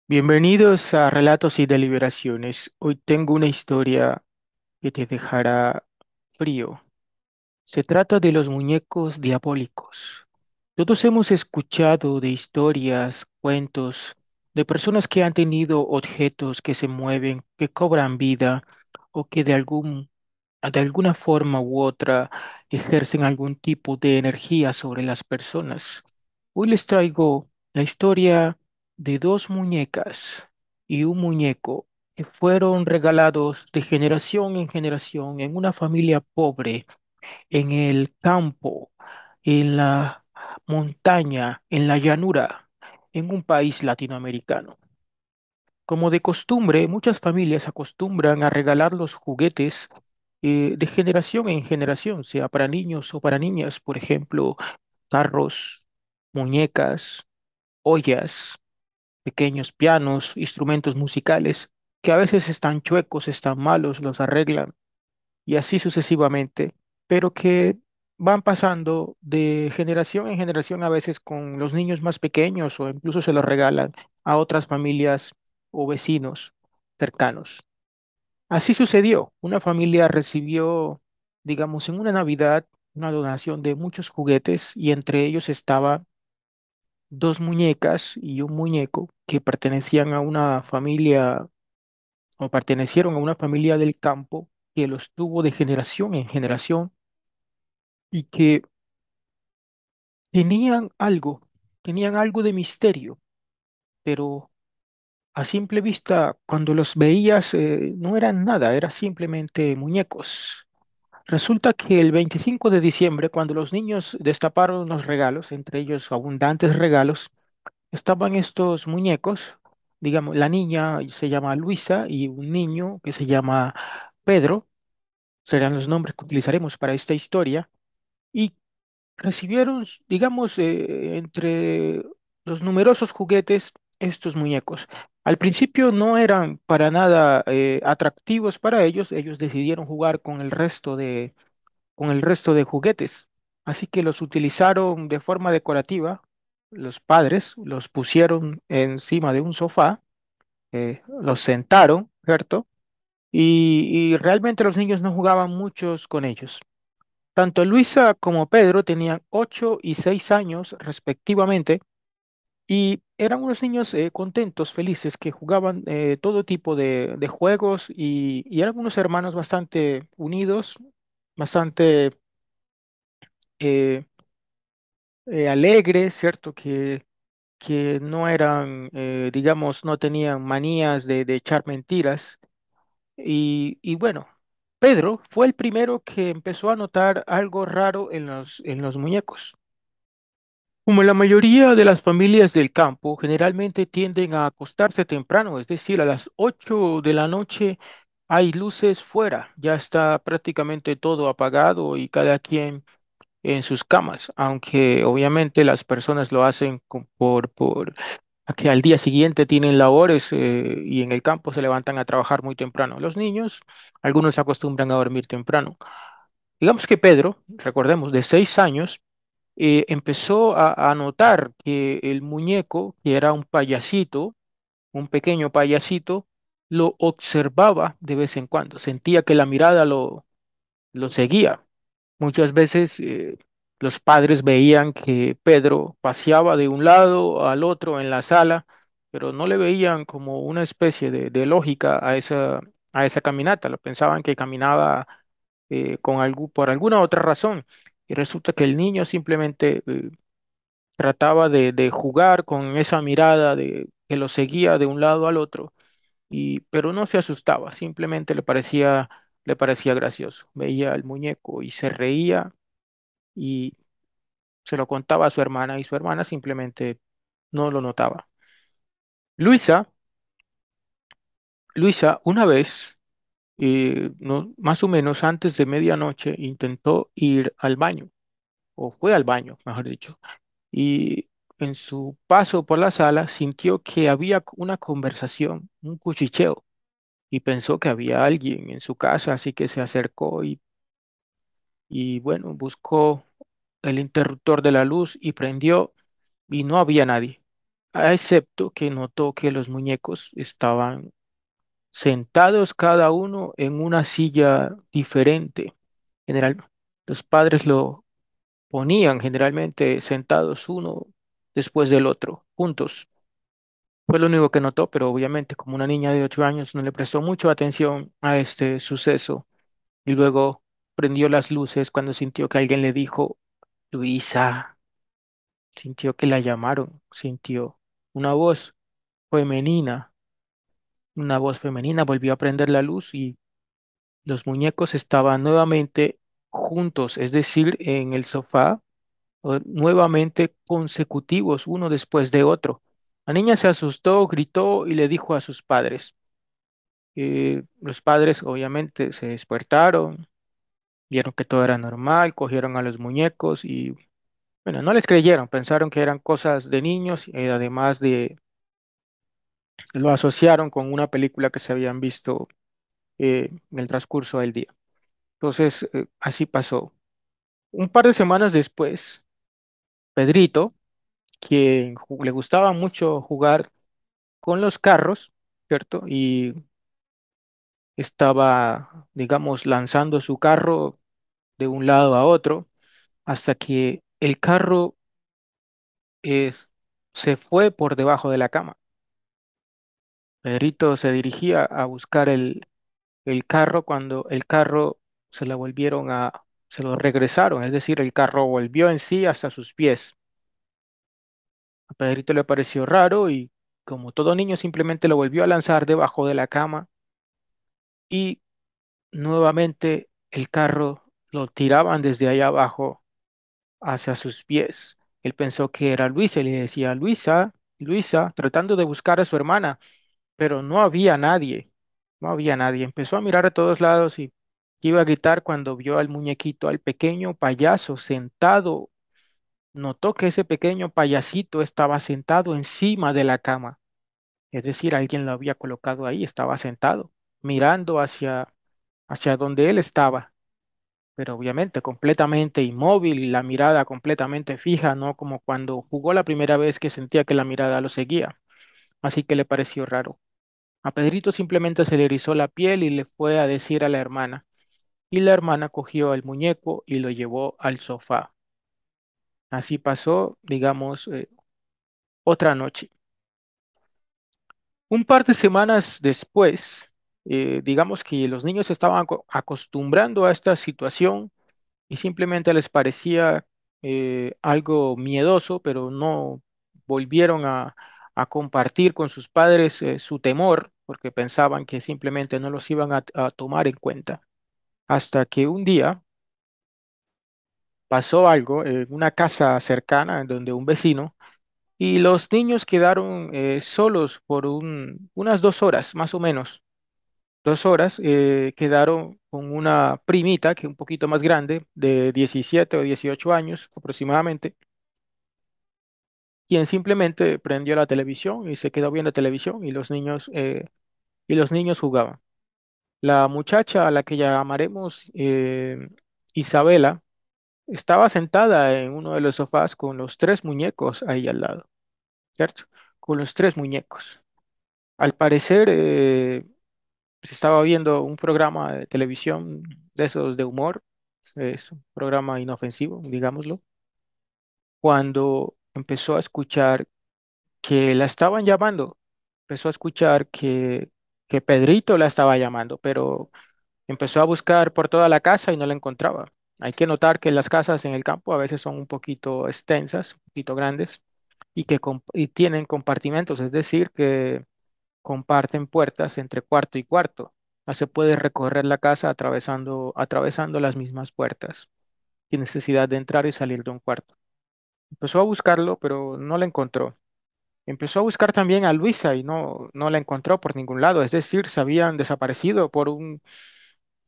Bienvenidos a Relatos y Deliberaciones. Hoy tengo una historia que te dejará frío. Se trata de los muñecos diabólicos. Todos hemos escuchado de historias, cuentos, de personas que han tenido objetos que se mueven, que cobran vida o que de alguna forma u otra ejercen algún tipo de energía sobre las personas. Hoy les traigo la historia de dos muñecas y un muñeco que fueron regalados de generación en generación en una familia pobre, en el campo, en la montaña, en la llanura, en un país latinoamericano. Como de costumbre, muchas familias acostumbran a regalar los juguetes de generación en generación, sea para niños o para niñas, por ejemplo, carros, muñecas, ollas, pequeños pianos, instrumentos musicales, que a veces están chuecos, están malos, los arreglan y así sucesivamente, pero que van pasando de generación en generación a veces con los niños más pequeños o incluso se los regalan a otras familias o vecinos cercanos. Así sucedió. Una familia recibió, digamos, en una Navidad, una donación de muchos juguetes y entre ellos estaba dos muñecas y un muñeco que pertenecían a una familia o pertenecieron a una familia del campo que los tuvo de generación en generación y que tenían algo de misterio, pero a simple vista, cuando los veías, no eran nada, eran simplemente muñecos. Resulta que el 25 de diciembre, cuando los niños destaparon los regalos, entre ellos abundantes regalos, estaban estos muñecos, digamos, la niña se llama Luisa y un niño que se llama Pedro, serán los nombres que utilizaremos para esta historia, y recibieron, digamos, entre los numerosos juguetes, estos muñecos. Al principio no eran para nada atractivos para ellos, ellos decidieron jugar con el resto de juguetes. Así que los utilizaron de forma decorativa. Los padres los pusieron encima de un sofá, los sentaron, ¿cierto? Y realmente los niños no jugaban muchos con ellos. Tanto Luisa como Pedro tenían 8 y 6 años respectivamente y eran unos niños contentos, felices, que jugaban todo tipo de juegos y eran unos hermanos bastante unidos, bastante eh, alegres, ¿cierto? Que no eran, digamos, no tenían manías de echar mentiras. Y bueno, Pedro fue el primero que empezó a notar algo raro en los muñecos. Como la mayoría de las familias del campo, generalmente tienden a acostarse temprano, es decir, a las 8 de la noche hay luces fuera, ya está prácticamente todo apagado y cada quien en sus camas, aunque obviamente las personas lo hacen por a que al día siguiente tienen labores y en el campo se levantan a trabajar muy temprano. Los niños, algunos se acostumbran a dormir temprano. Digamos que Pedro, recordemos, de 6 años, empezó a notar que el muñeco, que era un payasito, un pequeño payasito, lo observaba de vez en cuando, sentía que la mirada lo seguía. Muchas veces los padres veían que Pedro paseaba de un lado al otro en la sala, pero no le veían como una especie de lógica a esa caminata, lo pensaban que caminaba por alguna otra razón. Y resulta que el niño simplemente trataba de jugar con esa mirada de que lo seguía de un lado al otro, pero no se asustaba, simplemente le parecía gracioso. Veía al muñeco y se reía y se lo contaba a su hermana y su hermana simplemente no lo notaba. Luisa, Luisa, una vez, más o menos antes de medianoche, intentó ir al baño, o fue al baño, mejor dicho, y en su paso por la sala sintió que había una conversación, un cuchicheo, y pensó que había alguien en su casa, así que se acercó y bueno, buscó el interruptor de la luz y prendió y no había nadie. excepto que notó que los muñecos estaban sentados cada uno en una silla diferente. General, los padres lo ponían generalmente sentados uno después del otro, juntos. Fue lo único que notó, pero obviamente como una niña de 8 años no le prestó mucha atención a este suceso y luego prendió las luces cuando sintió que alguien le dijo, Luisa, sintió que la llamaron, sintió una voz femenina, una voz femenina, volvió a prender la luz y los muñecos estaban nuevamente juntos, es decir, en el sofá, nuevamente consecutivos, uno después de otro. La niña se asustó, gritó y le dijo a sus padres. Los padres obviamente se despertaron, vieron que todo era normal, cogieron a los muñecos y, bueno, no les creyeron, pensaron que eran cosas de niños, además de, lo asociaron con una película que se habían visto en el transcurso del día. Entonces, así pasó. Un par de semanas después, Pedrito, quien le gustaba mucho jugar con los carros, ¿cierto? Y estaba, digamos, lanzando su carro de un lado a otro hasta que el carro se fue por debajo de la cama. Pedrito se dirigía a buscar el carro cuando el carro se lo regresaron, es decir, el carro volvió en sí hasta sus pies. A Pedrito le pareció raro y como todo niño simplemente lo volvió a lanzar debajo de la cama y nuevamente el carro lo tiraban desde allá abajo hacia sus pies. Él pensó que era Luisa y le decía, Luisa, Luisa, tratando de buscar a su hermana, pero no había nadie, no había nadie. Empezó a mirar a todos lados y iba a gritar cuando vio al muñequito, al pequeño payaso sentado. Notó que ese pequeño payasito estaba sentado encima de la cama, es decir, alguien lo había colocado ahí, estaba sentado, mirando hacia donde él estaba, pero obviamente completamente inmóvil y la mirada completamente fija, no como cuando jugó la primera vez que sentía que la mirada lo seguía. Así que le pareció raro. A Pedrito simplemente se le erizó la piel y le fue a decir a la hermana. Y la hermana cogió el muñeco y lo llevó al sofá. Así pasó, digamos, otra noche. Un par de semanas después, digamos que los niños estaban acostumbrando a esta situación y simplemente les parecía algo miedoso, pero no volvieron a compartir con sus padres su temor, porque pensaban que simplemente no los iban a tomar en cuenta. Hasta que un día pasó algo en una casa cercana, en donde un vecino, y los niños quedaron solos por unas 2 horas, más o menos. 2 horas quedaron con una primita que es un poquito más grande, de 17 o 18 años aproximadamente, quien simplemente prendió la televisión y se quedó viendo televisión y los niños jugaban. La muchacha a la que llamaremos Isabela estaba sentada en uno de los sofás con los tres muñecos ahí al lado, ¿cierto? Con los tres muñecos. Al parecer se estaba viendo un programa de televisión de esos de humor, es un programa inofensivo, digámoslo, cuando empezó a escuchar que la estaban llamando, empezó a escuchar que Pedrito la estaba llamando, pero empezó a buscar por toda la casa y no la encontraba. Hay que notar que las casas en el campo a veces son un poquito extensas, un poquito grandes, y y tienen compartimentos, es decir, que comparten puertas entre cuarto y cuarto. No se puede recorrer la casa atravesando las mismas puertas, sin necesidad de entrar y salir de un cuarto. Empezó a buscarlo, pero no la encontró. Empezó a buscar también a Luisa y no la encontró por ningún lado. Es decir, se habían desaparecido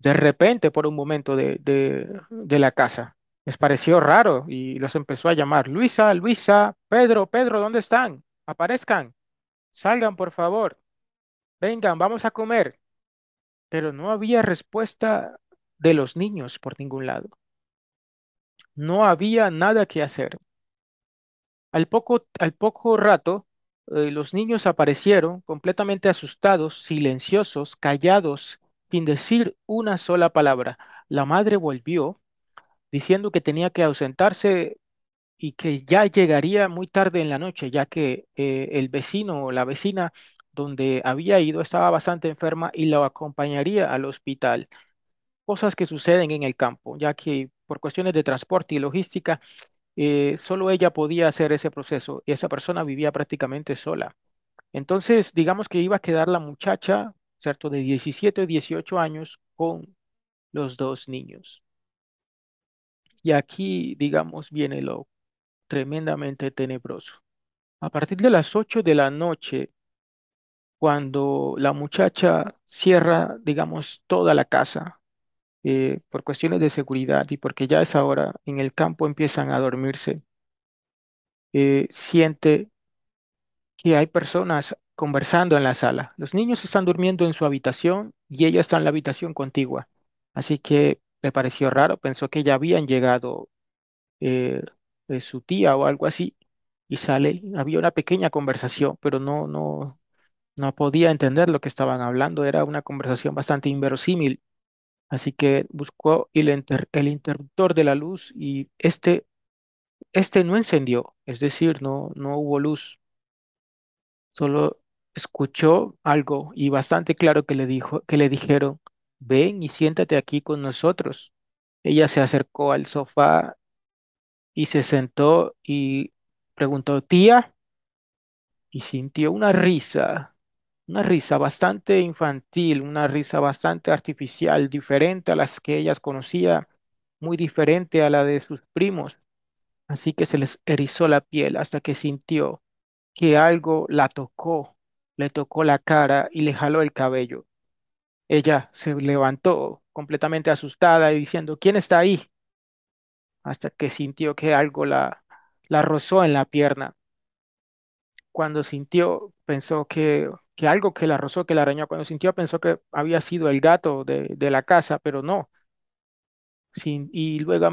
de repente, por un momento de la casa. Les pareció raro y los empezó a llamar. Luisa, Luisa, Pedro, Pedro, ¿dónde están? Aparezcan, salgan, por favor. Vengan, vamos a comer. Pero no había respuesta de los niños por ningún lado. No había nada que hacer. Al poco rato, los niños aparecieron completamente asustados, silenciosos, callados, sin decir una sola palabra. La madre volvió diciendo que tenía que ausentarse y que ya llegaría muy tarde en la noche, ya que el vecino o la vecina donde había ido estaba bastante enferma y lo acompañaría al hospital. Cosas que suceden en el campo, ya que por cuestiones de transporte y logística, solo ella podía hacer ese proceso y esa persona vivía prácticamente sola. Entonces, digamos que iba a quedar la muchacha, ¿cierto?, de 17 o 18 años con los dos niños. Y aquí, digamos, viene lo tremendamente tenebroso. A partir de las 8 de la noche, cuando la muchacha cierra, digamos, toda la casa, por cuestiones de seguridad y porque ya es ahora en el campo empiezan a dormirse, siente que hay personas conversando en la sala. Los niños están durmiendo en su habitación y ella está en la habitación contigua. Así que le pareció raro, pensó que ya habían llegado eh, su tía o algo así y sale. Había una pequeña conversación, pero no podía entender lo que estaban hablando. Era una conversación bastante inverosímil. Así que buscó el interruptor de la luz y este no encendió, es decir, no hubo luz. Solo escuchó algo y bastante claro que que le dijeron, ven y siéntate aquí con nosotros. Ella se acercó al sofá y se sentó y preguntó, tía, y sintió una risa bastante infantil, una risa bastante artificial, diferente a las que ellas conocía, muy diferente a la de sus primos. Así que se les erizó la piel hasta que sintió que algo la tocó, le tocó la cara y le jaló el cabello. Ella se levantó completamente asustada y diciendo, ¿quién está ahí? Hasta que sintió que algo la rozó en la pierna. Cuando sintió, pensó que algo que la rozó, que la arañó, cuando sintió, pensó que había sido el gato de la casa, pero no. Y luego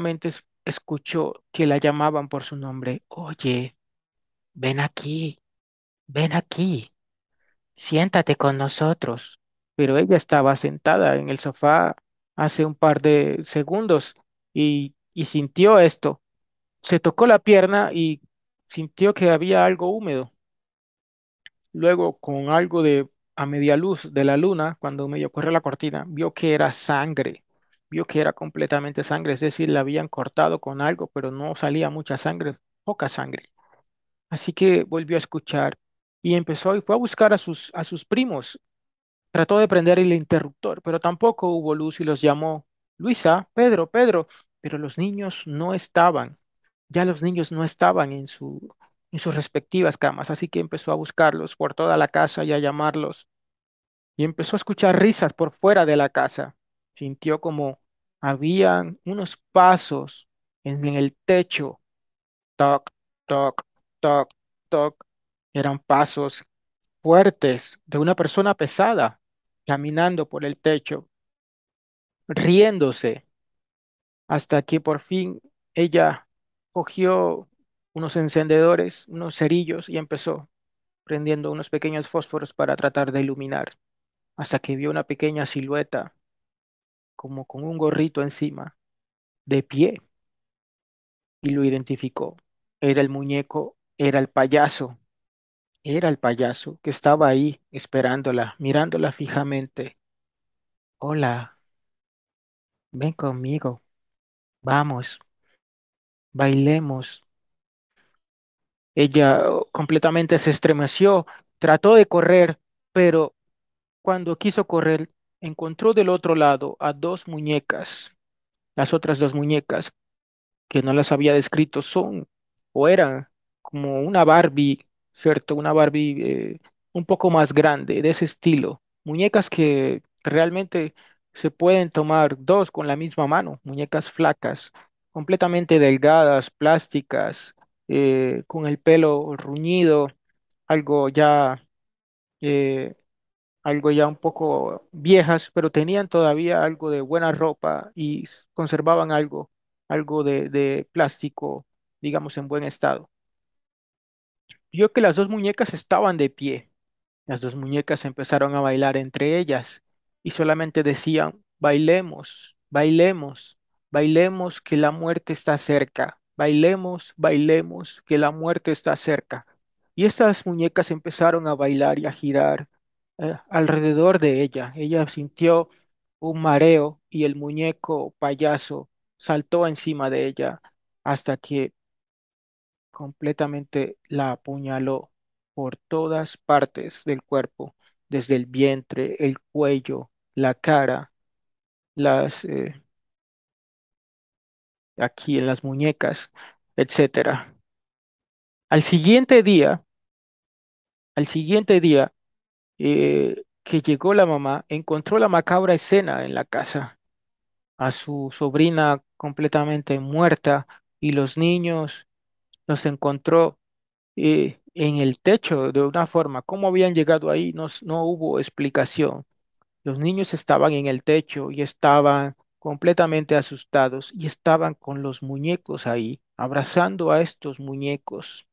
escuchó que la llamaban por su nombre. Oye, ven aquí, ven aquí. Siéntate con nosotros. Pero ella estaba sentada en el sofá hace un par de segundos y sintió esto. Se tocó la pierna y sintió que había algo húmedo. Luego, con algo de a media luz de la luna, cuando medio corrió la cortina, vio que era sangre. Vio que era completamente sangre, es decir, la habían cortado con algo, pero no salía mucha sangre, poca sangre. Así que volvió a escuchar y empezó y fue a buscar a a sus primos. Trató de prender el interruptor, pero tampoco hubo luz y los llamó Luisa, Pedro, Pedro, pero los niños no estaban. Ya los niños no estaban en en sus respectivas camas, así que empezó a buscarlos por toda la casa y a llamarlos. Y empezó a escuchar risas por fuera de la casa. Sintió como habían unos pasos en el techo. Toc, toc, toc, toc. Eran pasos fuertes de una persona pesada caminando por el techo, riéndose, hasta que por fin ella cogió unos encendedores, unos cerillos y empezó prendiendo unos pequeños fósforos para tratar de iluminar, hasta que vio una pequeña silueta como con un gorrito encima, de pie, y lo identificó. Era el muñeco, era el payaso que estaba ahí esperándola, mirándola fijamente. Hola, ven conmigo, vamos, bailemos. Ella completamente se estremeció, trató de correr, pero cuando quiso correr, encontró del otro lado a dos muñecas. Las otras dos muñecas que no las había descrito son o eran como una Barbie, ¿cierto? Una Barbie un poco más grande, de ese estilo. Muñecas que realmente se pueden tomar dos con la misma mano, muñecas flacas, completamente delgadas, plásticas, con el pelo ruñido, algo ya, eh, algo ya un poco viejas, pero tenían todavía algo de buena ropa y conservaban algo de plástico, digamos, en buen estado. vio que las dos muñecas estaban de pie. Las dos muñecas empezaron a bailar entre ellas y solamente decían, bailemos, bailemos, bailemos que la muerte está cerca, bailemos, bailemos que la muerte está cerca. Y estas muñecas empezaron a bailar y a girar alrededor de ella. Ella sintió un mareo y el muñeco payaso saltó encima de ella hasta que completamente la apuñaló por todas partes del cuerpo, desde el vientre, el cuello, la cara, las aquí en las muñecas, etcétera. Al siguiente día, al siguiente día que llegó la mamá, encontró la macabra escena en la casa, a su sobrina completamente muerta y los niños los encontró en el techo de una forma. ¿Cómo habían llegado ahí? No, no hubo explicación. Los niños estaban en el techo y estaban completamente asustados y estaban con los muñecos ahí, abrazando a estos muñecos.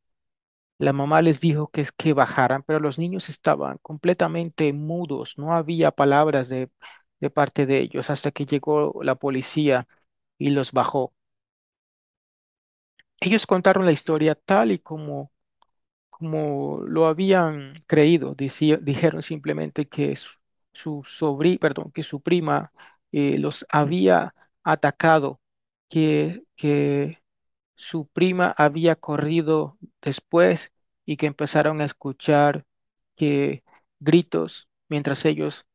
La mamá les dijo que es que bajaran, pero los niños estaban completamente mudos, no había palabras de parte de ellos hasta que llegó la policía y los bajó. Ellos contaron la historia tal y como lo habían creído. Dijeron simplemente que perdón, que su prima los había atacado, que su prima había corrido después y que empezaron a escuchar que gritos mientras ellos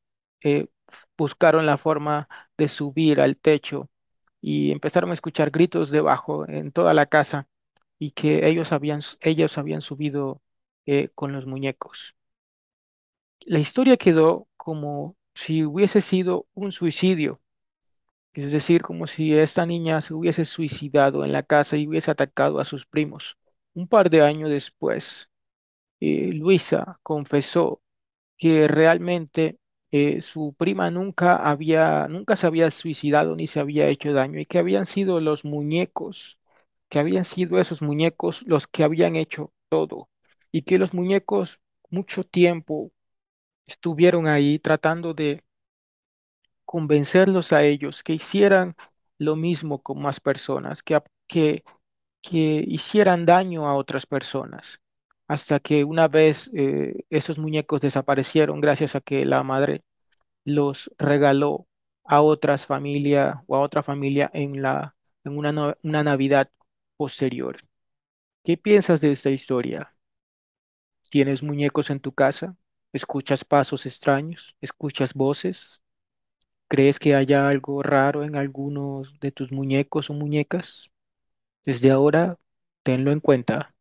eh, buscaron la forma de subir al techo y empezaron a escuchar gritos debajo en toda la casa y que ellos habían subido con los muñecos. La historia quedó como si hubiese sido un suicidio, es decir, como si esta niña se hubiese suicidado en la casa y hubiese atacado a sus primos. Un par de años después, Luisa confesó que realmente su prima nunca se había suicidado ni se había hecho daño y que habían sido los muñecos, que habían sido esos muñecos los que habían hecho todo y que los muñecos mucho tiempo estuvieron ahí tratando de convencerlos a ellos que hicieran lo mismo con más personas, que hicieran daño a otras personas, hasta que una vez esos muñecos desaparecieron gracias a que la madre los regaló a otras familias o a otra familia en una Navidad posterior. ¿Qué piensas de esta historia? ¿Tienes muñecos en tu casa? ¿Escuchas pasos extraños? ¿Escuchas voces? ¿Crees que haya algo raro en algunos de tus muñecos o muñecas? Desde ahora, tenlo en cuenta.